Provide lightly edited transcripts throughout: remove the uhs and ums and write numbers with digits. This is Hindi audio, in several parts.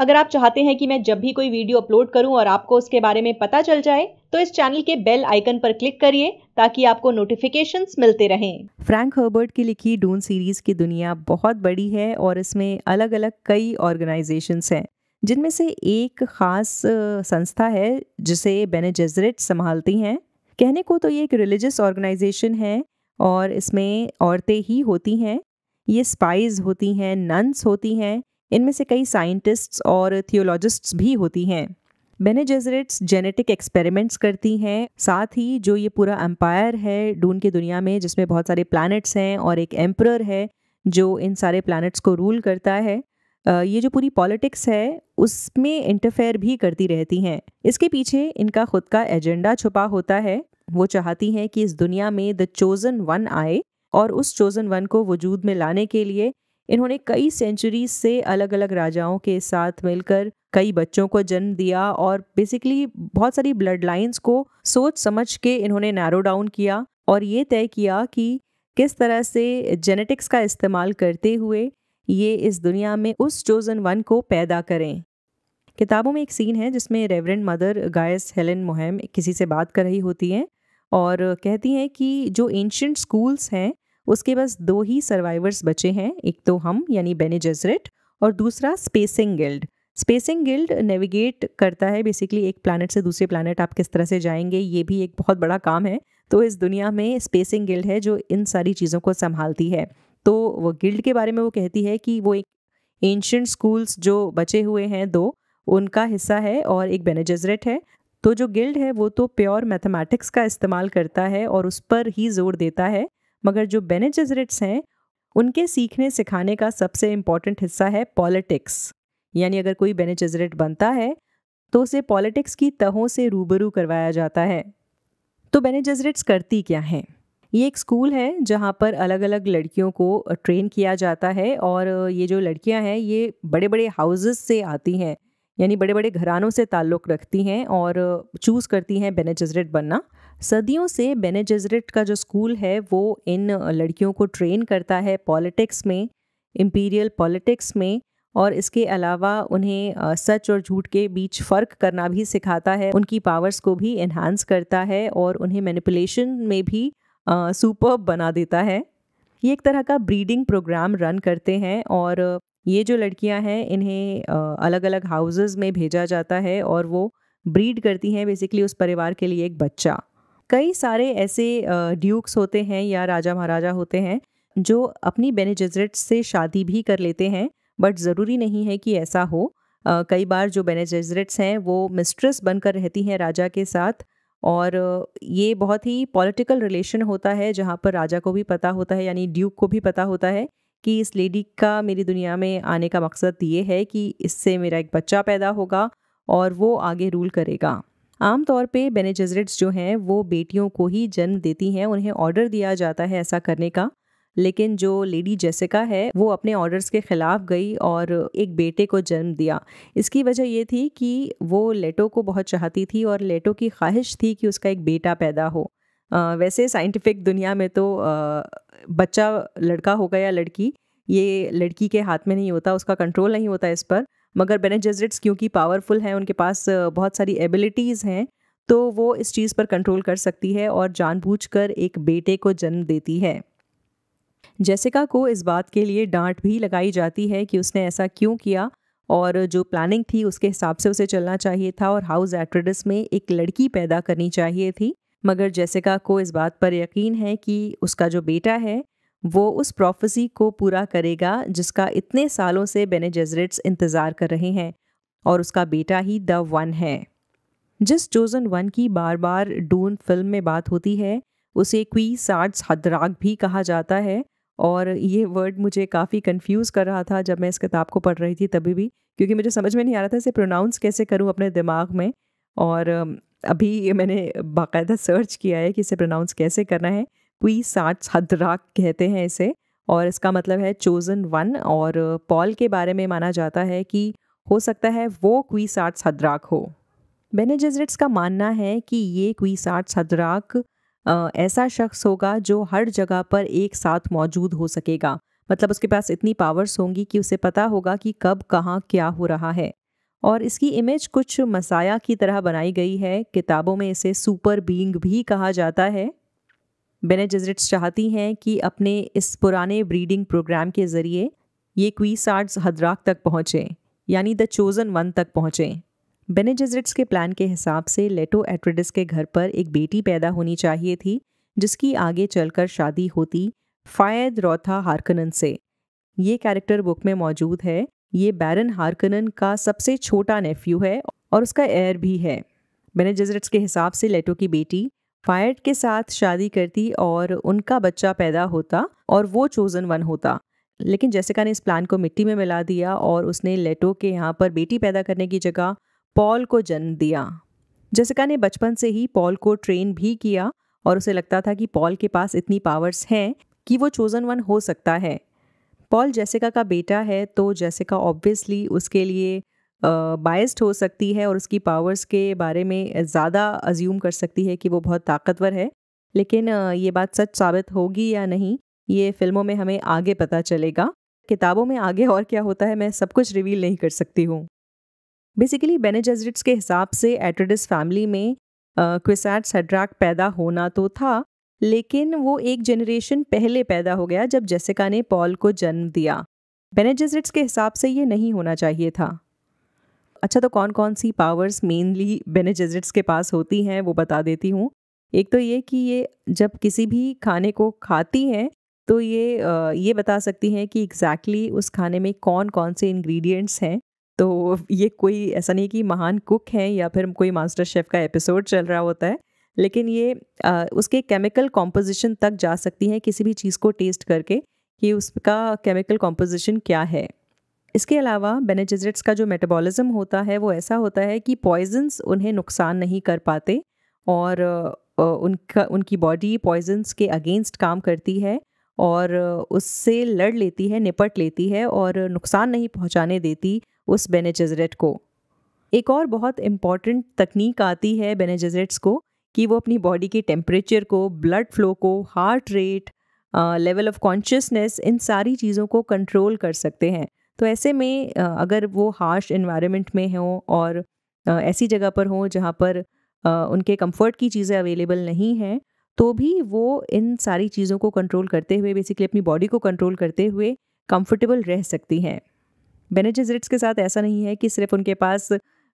अगर आप चाहते हैं कि मैं जब भी कोई वीडियो अपलोड करूं और आपको उसके बारे में पता चल जाए, तो इस चैनल के बेल आइकन पर क्लिक करिए ताकि आपको नोटिफिकेशंस मिलते रहें। फ्रैंक हर्बर्ट की लिखी डून सीरीज़ की दुनिया बहुत बड़ी है और इसमें अलग अलग कई ऑर्गेनाइजेशंस हैं, जिनमें से एक ख़ास संस्था है जिसे बेने जेसरिट संभालती हैं। कहने को तो ये एक रिलीजियस ऑर्गेनाइजेशन है और इसमें औरतें ही होती हैं। ये स्पाइज होती हैं, नन्स होती हैं, इनमें से कई साइंटिस्ट्स और थियोलॉजिस्ट्स भी होती हैं। बेने जेसरिट्स जेनेटिक एक्सपेरिमेंट्स करती हैं, साथ ही जो ये पूरा एम्पायर है डून की दुनिया में, जिसमें बहुत सारे प्लैनेट्स हैं और एक एम्परर है जो इन सारे प्लैनेट्स को रूल करता है। ये जो पूरी पॉलिटिक्स है उसमें इंटरफेयर भी करती रहती हैं। इसके पीछे इनका खुद का एजेंडा छुपा होता है। वो चाहती हैं कि इस दुनिया में द चोजन वन आए और उस चोजन वन को वजूद में लाने के लिए इन्होंने कई सेंचुरीज से अलग अलग राजाओं के साथ मिलकर कई बच्चों को जन्म दिया और बेसिकली बहुत सारी ब्लड लाइन्स को सोच समझ के इन्होंने नैरो डाउन किया और ये तय किया कि किस तरह से जेनेटिक्स का इस्तेमाल करते हुए ये इस दुनिया में उस चोजन वन को पैदा करें। किताबों में एक सीन है जिसमें रेवरेंड मदर गायस हेलेन मोहेम किसी से बात कर रही होती हैं और कहती हैं कि जो एंशिएंट स्कूल्स हैं उसके बस दो ही सर्वाइवर्स बचे हैं, एक तो हम यानी बेने जेसरिट और दूसरा spacing guild. Spacing guild navigate करता है बेसिकली एक प्लैनेट से दूसरे प्लैनेट आप किस तरह से जाएंगे, ये भी एक बहुत बड़ा काम है। तो इस दुनिया में स्पेसिंग गिल्ड है जो इन सारी चीज़ों को संभालती है। तो वो गिल्ड के बारे में वो कहती है कि वो एक एंशिएंट स्कूल्स जो बचे हुए हैं दो, उनका हिस्सा है और एक बेने जेसरिट है। तो जो गिल्ड है वो तो प्योर मैथमेटिक्स का इस्तेमाल करता है और उस पर ही जोर देता है, मगर जो बेने जेसरिट्स हैं उनके सीखने सिखाने का सबसे इम्पॉर्टेंट हिस्सा है पॉलिटिक्स। यानी अगर कोई बेने जेसरिट बनता है तो उसे पॉलिटिक्स की तहों से रूबरू करवाया जाता है। तो बेने जेसरिट्स करती क्या हैं? ये एक स्कूल है जहाँ पर अलग अलग लड़कियों को ट्रेन किया जाता है और ये जो लड़कियाँ हैं ये बड़े बड़े हाउसेस से आती हैं, यानी बड़े बड़े घरानों से ताल्लुक़ रखती हैं और चूज़ करती हैं बेने जेसरिट बनना। सदियों से बेने जेसरिट का जो स्कूल है वो इन लड़कियों को ट्रेन करता है पॉलिटिक्स में, इम्पीरियल पॉलिटिक्स में, और इसके अलावा उन्हें सच और झूठ के बीच फ़र्क करना भी सिखाता है, उनकी पावर्स को भी इन्हांस करता है और उन्हें मैनिपुलेशन में भी सुपर्ब बना देता है। ये एक तरह का ब्रीडिंग प्रोग्राम रन करते हैं और ये जो लड़कियां हैं इन्हें अलग अलग हाउसेस में भेजा जाता है और वो ब्रीड करती हैं बेसिकली उस परिवार के लिए एक बच्चा। कई सारे ऐसे ड्यूक्स होते हैं या राजा महाराजा होते हैं जो अपनी बेने जेसरिट से शादी भी कर लेते हैं, बट ज़रूरी नहीं है कि ऐसा हो। कई बार जो बेने जेसरिट्स हैं वो मिस्ट्रेस बनकर रहती हैं राजा के साथ और ये बहुत ही पॉलिटिकल रिलेशन होता है जहाँ पर राजा को भी पता होता है, यानी ड्यूक को भी पता होता है कि इस लेडी का मेरी दुनिया में आने का मकसद ये है कि इससे मेरा एक बच्चा पैदा होगा और वो आगे रूल करेगा। आमतौर पे बेने जेसरिट्स जो हैं वो बेटियों को ही जन्म देती हैं, उन्हें ऑर्डर दिया जाता है ऐसा करने का, लेकिन जो लेडी जेसिका है वो अपने ऑर्डर्स के ख़िलाफ़ गई और एक बेटे को जन्म दिया। इसकी वजह ये थी कि वो लेटो को बहुत चाहती थी और लेटो की ख्वाहिश थी कि उसका एक बेटा पैदा हो। वैसे साइंटिफिक दुनिया में तो बच्चा लड़का होगा या लड़की, ये लड़की के हाथ में नहीं होता, उसका कंट्रोल नहीं होता इस पर, मगर बेने जेसरिट्स क्योंकि पावरफुल हैं, उनके पास बहुत सारी एबिलिटीज़ हैं, तो वो इस चीज़ पर कंट्रोल कर सकती है और जानबूझकर एक बेटे को जन्म देती है। जेसिका को इस बात के लिए डांट भी लगाई जाती है कि उसने ऐसा क्यों किया और जो प्लानिंग थी उसके हिसाब से उसे चलना चाहिए था और हाउस एट्रेडिस में एक लड़की पैदा करनी चाहिए थी। मगर जेसिका को इस बात पर यकीन है कि उसका जो बेटा है वो उस प्रोफेसी को पूरा करेगा जिसका इतने सालों से बेने जेसरिट्स इंतज़ार कर रहे हैं, और उसका बेटा ही द वन है। जिस चोजन वन की बार बार डून फिल्म में बात होती है उसे क्वीसार्ट्स हदराग भी कहा जाता है, और ये वर्ड मुझे काफ़ी कंफ्यूज कर रहा था जब मैं इस किताब को पढ़ रही थी तभी भी, क्योंकि मुझे समझ में नहीं आ रहा था इसे प्रोनाउंस कैसे करूं अपने दिमाग में। और अभी मैंने बाकायदा सर्च किया है कि इसे प्रोनाउंस कैसे करना है। क्वीसार्ट्स हदराग कहते हैं इसे, और इसका मतलब है चोजन वन, और पॉल के बारे में माना जाता है कि हो सकता है वो क्वीसार्ट्स हदराग हो। बेने जेसरिट्स का मानना है कि ये क्वीसार्ट्स हदराग ऐसा शख्स होगा जो हर जगह पर एक साथ मौजूद हो सकेगा, मतलब उसके पास इतनी पावर्स होंगी कि उसे पता होगा कि कब कहाँ क्या हो रहा है। और इसकी इमेज कुछ मसाया की तरह बनाई गई है। किताबों में इसे सुपर बीइंग भी कहा जाता है। बेने जेजरिट्स चाहती हैं कि अपने इस पुराने ब्रीडिंग प्रोग्राम के ज़रिए ये क्वीसार्ड्स हदराक तक पहुँचें, यानी द चोज़न वन तक पहुँचें। बेने जेजरिट्स के प्लान के हिसाब से लेटो एट्रेडिस के घर पर एक बेटी पैदा होनी चाहिए थी, जिसकी आगे चलकर शादी होती फायद रॉथा हार्कनन से। ये कैरेक्टर बुक में मौजूद है। ये बैरन हार्कनन का सबसे छोटा नेफ्यू है और उसका एयर भी है। बेने जेजरिट्स के हिसाब से लेटो की बेटी फायद के साथ शादी करती और उनका बच्चा पैदा होता और वो चोज़न वन होता। लेकिन जेसिका ने इस प्लान को मिट्टी में मिला दिया और उसने लेटो के यहाँ पर बेटी पैदा करने की जगह पॉल को जन्म दिया। जेसिका ने बचपन से ही पॉल को ट्रेन भी किया और उसे लगता था कि पॉल के पास इतनी पावर्स हैं कि वो चोज़न वन हो सकता है। पॉल जेसिका का बेटा है तो जेसिका ऑब्वियसली उसके लिए बायस्ड हो सकती है और उसकी पावर्स के बारे में ज़्यादा अज्यूम कर सकती है कि वो बहुत ताकतवर है। लेकिन ये बात सच साबित होगी या नहीं, ये फिल्मों में हमें आगे पता चलेगा। किताबों में आगे और क्या होता है मैं सब कुछ रिवील नहीं कर सकती हूँ। बेसिकली बेने जेजरिट्स के हिसाब से एट्रेडिस फैमिली में क्विसार्ड्स हदराक पैदा होना तो था, लेकिन वो एक जनरेशन पहले पैदा हो गया जब जेसिका ने पॉल को जन्म दिया। बेने जेजरिट्स के हिसाब से ये नहीं होना चाहिए था। अच्छा, तो कौन कौन सी पावर्स मेनली बेने जेजरिट्स के पास होती हैं वो बता देती हूँ। एक तो ये कि ये जब किसी भी खाने को खाती हैं तो ये बता सकती हैं कि एग्जैक्टली उस खाने में कौन कौन से इंग्रेडिएंट्स हैं। तो ये कोई ऐसा नहीं कि महान कुक हैं या फिर कोई मास्टर शेफ़ का एपिसोड चल रहा होता है, लेकिन ये उसके केमिकल कॉम्पोजिशन तक जा सकती हैं किसी भी चीज़ को टेस्ट करके कि उसका केमिकल कॉम्पोजिशन क्या है। इसके अलावा बेने जेजरिट्स का जो मेटाबॉलिज्म होता है वो ऐसा होता है कि पॉइजन्स उन्हें नुकसान नहीं कर पाते और उनकी बॉडी पॉइजन्स के अगेंस्ट काम करती है और उससे लड़ लेती है, निपट लेती है और नुकसान नहीं पहुंचाने देती उस बेने जेजरिट को। एक और बहुत इम्पॉर्टेंट तकनीक आती है बेने जेजरिट्स को कि वो अपनी बॉडी के टेम्परेचर को, ब्लड फ्लो को, heart rate, level of consciousness, इन सारी चीज़ों को कंट्रोल कर सकते हैं। तो ऐसे में अगर वो हार्श एनवायरनमेंट में हों और ऐसी जगह पर हों जहाँ पर उनके कंफर्ट की चीज़ें अवेलेबल नहीं हैं, तो भी वो इन सारी चीज़ों को कंट्रोल करते हुए, बेसिकली अपनी बॉडी को कंट्रोल करते हुए कंफर्टेबल रह सकती हैं। बेने जेजरिट्स के साथ ऐसा नहीं है कि सिर्फ उनके पास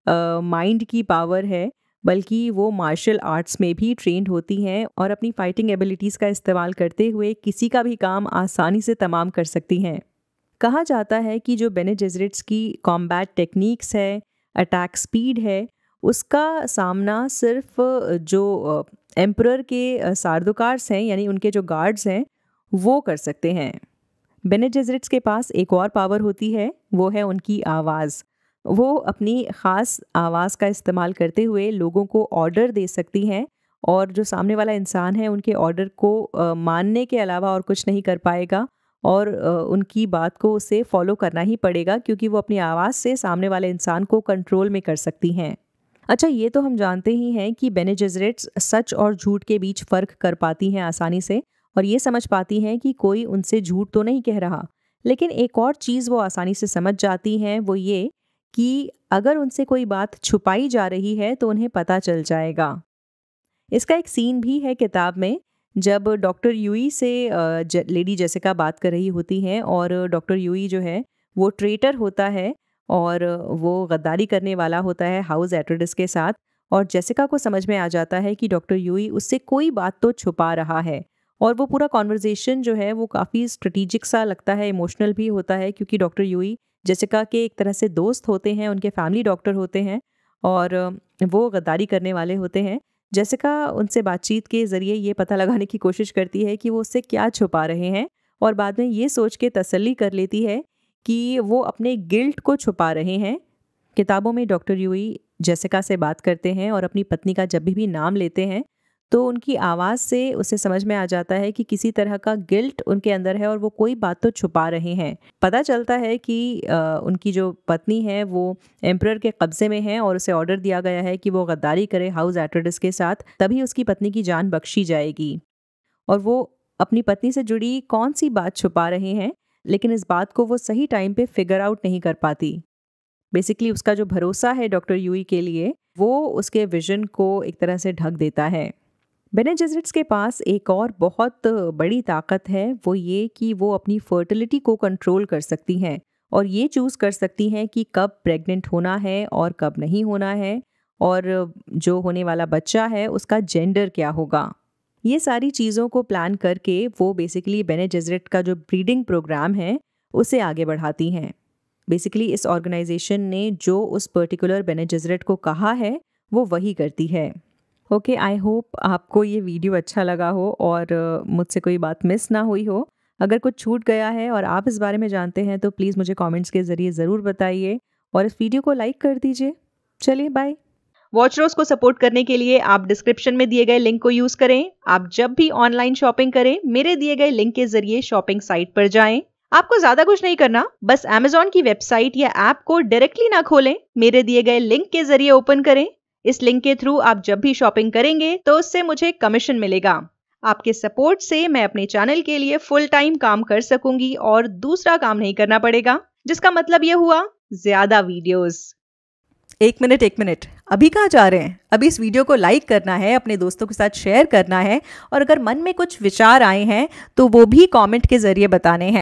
माइंड की पावर है, बल्कि वो मार्शल आर्ट्स में भी ट्रेंड होती हैं और अपनी फाइटिंग एबिलिटीज़ का इस्तेमाल करते हुए किसी का भी काम आसानी से तमाम कर सकती हैं। कहा जाता है कि जो बेने जेजरिट्स की कॉम्बैट टेक्निक्स है, अटैक स्पीड है, उसका सामना सिर्फ जो एम्परर के सारदुकार्स हैं, यानी उनके जो गार्ड्स हैं, वो कर सकते हैं। बेने जेजरिट्स के पास एक और पावर होती है, वो है उनकी आवाज़। वो अपनी ख़ास आवाज़ का इस्तेमाल करते हुए लोगों को ऑर्डर दे सकती हैं और जो सामने वाला इंसान है उनके ऑर्डर को मानने के अलावा और कुछ नहीं कर पाएगा और उनकी बात को उसे फॉलो करना ही पड़ेगा, क्योंकि वो अपनी आवाज़ से सामने वाले इंसान को कंट्रोल में कर सकती हैं। अच्छा, ये तो हम जानते ही हैं कि बेने जेजरिट्स सच और झूठ के बीच फ़र्क कर पाती हैं आसानी से और ये समझ पाती हैं कि कोई उनसे झूठ तो नहीं कह रहा। लेकिन एक और चीज़ वो आसानी से समझ जाती हैं, वो ये कि अगर उनसे कोई बात छुपाई जा रही है तो उन्हें पता चल जाएगा। इसका एक सीन भी है किताब में, जब डॉक्टर यूई से लेडी जेसिका बात कर रही होती हैं और डॉक्टर यूई जो है वो ट्रेटर होता है और वो गद्दारी करने वाला होता है हाउस एट्रेडिस के साथ, और जेसिका को समझ में आ जाता है कि डॉक्टर यूई उससे कोई बात तो छुपा रहा है। और वो पूरा कॉन्वर्जेशन जो है वो काफ़ी स्ट्रेटिजिक सा लगता है, इमोशनल भी होता है, क्योंकि डॉक्टर यूई जेसिका के एक तरह से दोस्त होते हैं, उनके फैमिली डॉक्टर होते हैं और वो गद्दारी करने वाले होते हैं। जेसिका उनसे बातचीत के ज़रिए ये पता लगाने की कोशिश करती है कि वो उससे क्या छुपा रहे हैं और बाद में ये सोच के तसल्ली कर लेती है कि वो अपने गिल्ट को छुपा रहे हैं। किताबों में डॉक्टर यूई जेसिका से बात करते हैं और अपनी पत्नी का जब भी नाम लेते हैं तो उनकी आवाज़ से उसे समझ में आ जाता है कि किसी तरह का गिल्ट उनके अंदर है और वो कोई बात तो छुपा रहे हैं। पता चलता है कि उनकी जो पत्नी है वो एम्परर के कब्ज़े में है और उसे ऑर्डर दिया गया है कि वो गद्दारी करे हाउस एट्रेडिस के साथ, तभी उसकी पत्नी की जान बख्शी जाएगी। और वो अपनी पत्नी से जुड़ी कौन सी बात छुपा रहे हैं, लेकिन इस बात को वो सही टाइम पे फिगर आउट नहीं कर पाती। बेसिकली उसका जो भरोसा है डॉक्टर यूई के लिए वो उसके विजन को एक तरह से ढक देता है। बेने जेसरिट्स के पास एक और बहुत बड़ी ताकत है, वो ये कि वो अपनी फर्टिलिटी को कंट्रोल कर सकती हैं और ये चूज़ कर सकती हैं कि कब प्रेग्नेंट होना है और कब नहीं होना है, और जो होने वाला बच्चा है उसका जेंडर क्या होगा। ये सारी चीज़ों को प्लान करके वो बेसिकली बेने जेसरिट का जो ब्रीडिंग प्रोग्राम है उसे आगे बढ़ाती हैं। बेसिकली इस ऑर्गेनाइजेशन ने जो उस पर्टिकुलर बेने जेसरिट को कहा है वो वही करती है। ओके, आई होप आपको ये वीडियो अच्छा लगा हो और मुझसे कोई बात मिस ना हुई हो। अगर कुछ छूट गया है और आप इस बारे में जानते हैं तो प्लीज़ मुझे कमेंट्स के ज़रिए ज़रूर बताइए और इस वीडियो को लाइक कर दीजिए। चलिए बाय। वॉच रोज को सपोर्ट करने के लिए आप डिस्क्रिप्शन में दिए गए लिंक को यूज करें। आप जब भी ऑनलाइन शॉपिंग करें मेरे दिए गए लिंक के जरिए शॉपिंग साइट पर जाएं। आपको ज्यादा कुछ नहीं करना, बस Amazon की वेबसाइट या ऐप को डायरेक्टली ना खोलें, मेरे दिए गए लिंक के जरिए ओपन करें। इस लिंक के थ्रू आप जब भी शॉपिंग करेंगे तो उससे मुझे कमीशन मिलेगा। आपके सपोर्ट से मैं अपने चैनल के लिए फुल टाइम काम कर सकूंगी और दूसरा काम नहीं करना पड़ेगा, जिसका मतलब यह हुआ ज्यादा वीडियोस। एक मिनट, अभी कहाँ जा रहे हैं? अभी इस वीडियो को लाइक करना है, अपने दोस्तों के साथ शेयर करना है और अगर मन में कुछ विचार आए हैं तो वो भी कमेंट के जरिए बताने हैं।